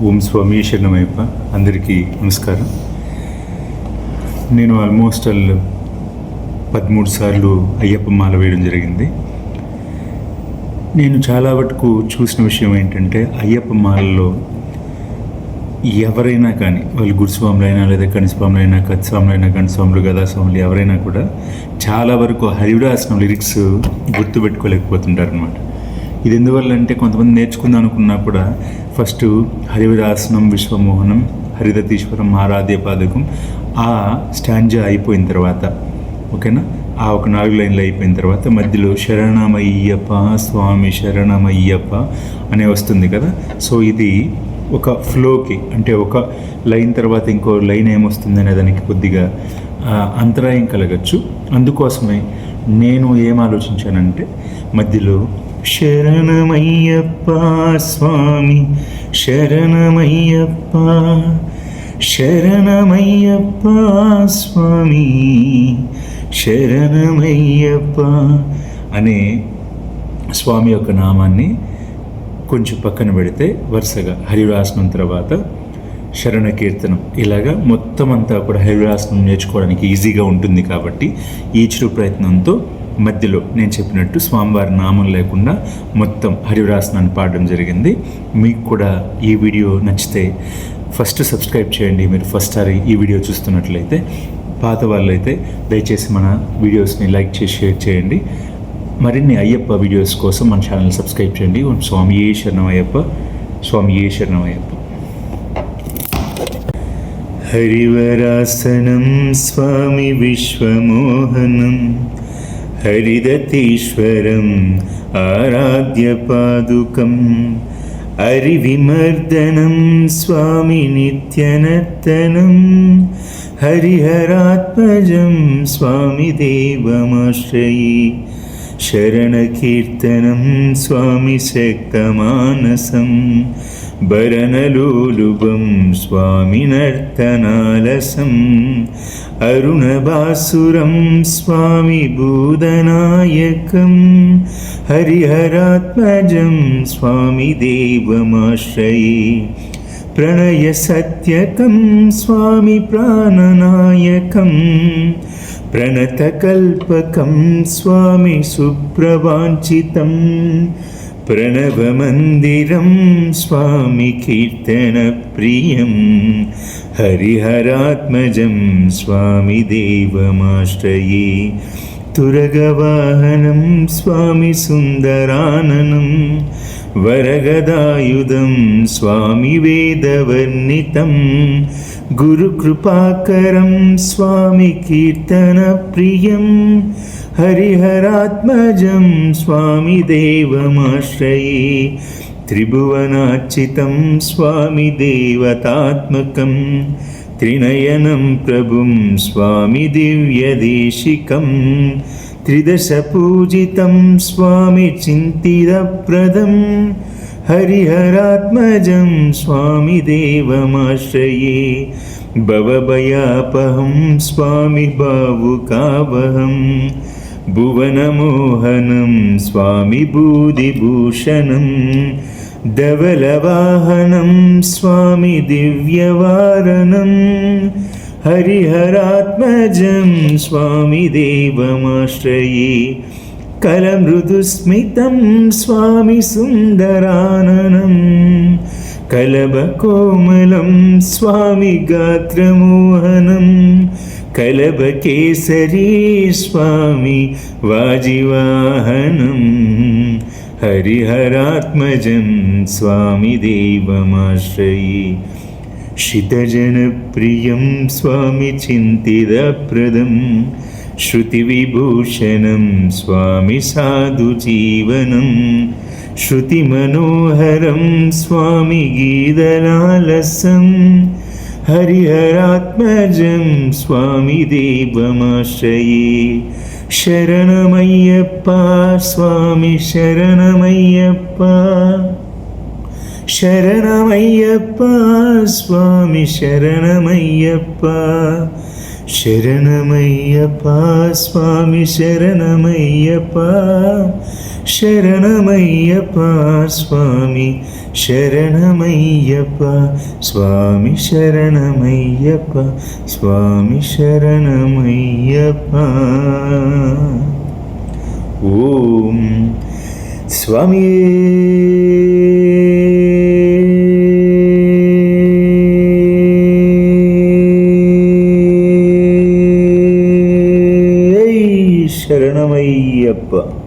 ఓం స్వామి శరణమయ్యప్ప. అందరికీ నమస్కారం. నేను ఆల్మోస్ట్ 13 సార్లు అయ్యప్ప మాల వేయడం జరిగింది. నేను చాలా వరకు చూసిన విషయం ఏంటంటే, అయ్యప్ప మాలలో ఎవరైనా కానీ, వాళ్ళు గురుస్వాములైనా లేదా కనిస్వాములైనా, కత్స్వాములైనా, గణస్వాములు, గదాస్వాములు ఎవరైనా కూడా చాలా వరకు హరివరాసనం లిరిక్స్ గుర్తుపెట్టుకోలేకపోతుంటారు అనమాట. ఇది ఎందువల్ల అంటే, కొంతమంది నేర్చుకుందాం అనుకున్నా కూడా ఫస్ట్ హరివరాసనం విశ్వమోహనం హరిదతీశ్వరం ఆరాధ్య పాదకం ఆ స్టాంజా అయిపోయిన తర్వాత, ఓకేనా, ఆ ఒక 4 లైన్లు అయిపోయిన తర్వాత మధ్యలో శరణమయ్యప్ప స్వామి శరణమయ్యప్ప అనే వస్తుంది కదా. సో ఇది ఒక ఫ్లోకి, అంటే ఒక లైన్ తర్వాత ఇంకో లైన్ ఏమొస్తుంది అనే దానికి కొద్దిగా అంతరాయం కలగచ్చు. అందుకోసమే నేను ఏం ఆలోచించానంటే, మధ్యలో శరణమయ్యప్ప స్వామి శరణమయ్యప్ప శరణమయ్యప్ప స్వామి శరణమయ్యప్ప అనే స్వామి యొక్క నామాన్ని కొంచెం పక్కన పెడితే, వరుసగా హరివరాసనం తర్వాత శరణ కీర్తనం, ఇలాగా మొత్తం అంతా కూడా హరివరాసనం నేర్చుకోవడానికి ఈజీగా ఉంటుంది. కాబట్టి ఈ చిరు ప్రయత్నంతో మధ్యలో నేను చెప్పినట్టు స్వామివారి నామం లేకుండా మొత్తం హరివరాసనాన్ని పాడడం జరిగింది. మీకు కూడా ఈ వీడియో నచ్చితే ఫస్ట్ సబ్స్క్రైబ్ చేయండి. మీరు ఫస్ట్ సారి ఈ వీడియో చూస్తున్నట్లయితే, పాత వాళ్ళైతే దయచేసి మన వీడియోస్ని లైక్ చేసి షేర్ చేయండి. మరిన్ని అయ్యప్ప వీడియోస్ కోసం మన ఛానల్ సబ్స్క్రైబ్ చేయండి. స్వామి ఏ శరణమయ్యప్ప, స్వామి ఏ శరణమయ్యప్ప. హరివరాసనం స్వామి విశ్వమోహనం హరిదతీశ్వరం ఆరాధ్య పాదుకం హరివిమర్దనం స్వామి నిత్యనర్తనం హరిహరాత్మజం స్వామి దేవమాశ్రయే శరణకీర్తనం స్వామి శక్తమానసం భరణలోలుభం స్వామి నర్తనాలసం అరుణభాసురం స్వామి భూతనాయకం హరిహరాత్మజం స్వామి దేవమాశ్రయే ప్రణయ సత్యకం స్వామి ప్రాణనాయకం ప్రణతకల్పకం స్వామి సుప్రవాంఛితం ప్రణవమందిరం స్వామి కీర్తన ప్రియం హరిహరాత్మజం స్వామి దేవమాశ్రయే తురగవాహనం స్వామి సుందరాననం వరగదాయుధం స్వామి వేదవర్ణితం గురుకృపాకరం స్వామి కీర్తన ప్రియం హరిహరాత్మజం స్వామి దేవమాశ్రయే త్రిభువనార్చితం స్వామి దేవతాత్మకం త్రినయనం ప్రభుం స్వామి దివ్యదేశికం త్రిదశ పూజితం స్వామి చింతితప్రదం హరిహరాత్మజం స్వామి దేవమాశ్రయే భవభయాపహం స్వామి భావుకావహం భువనమోహనం స్వామి భూదిభూషణం ధవలవాహనం స్వామి దివ్యవారణం హరిహరాత్మజం స్వామి దేవమాశ్రయే కలమృదుస్మితం స్వామి సుందరాననం కలభకోమలం స్వామి గాత్రమోహనం కలభకేసరీ స్వామి వాజివాహనం హరిహరాత్మజం స్వామి దేవమాశ్రయే శితజనప్రియం స్వామి చింతితప్రదం శృతివిభూషణం స్వామి సాధుజీవనం శృతిమనోహరం స్వామి గీతలాలసం హరిహరాత్మజం స్వామి దేవమాశ్రయే శరణమయ్యప్ప స్వామి శరణమయ్యప్ప శరణమయ్యప్ప స్వామి శరణమయ్యప్ప శరణమయ్యప్ప స్వామి శరణమయ్యప్ప శరణమయ్యప్ప స్వామి శరణమయ్యప్ప స్వామి శరణమయ్యప్ప స్వామి శరణమయ్యప్ప. ఓం స్వామి. శరణమయ్యప్ప.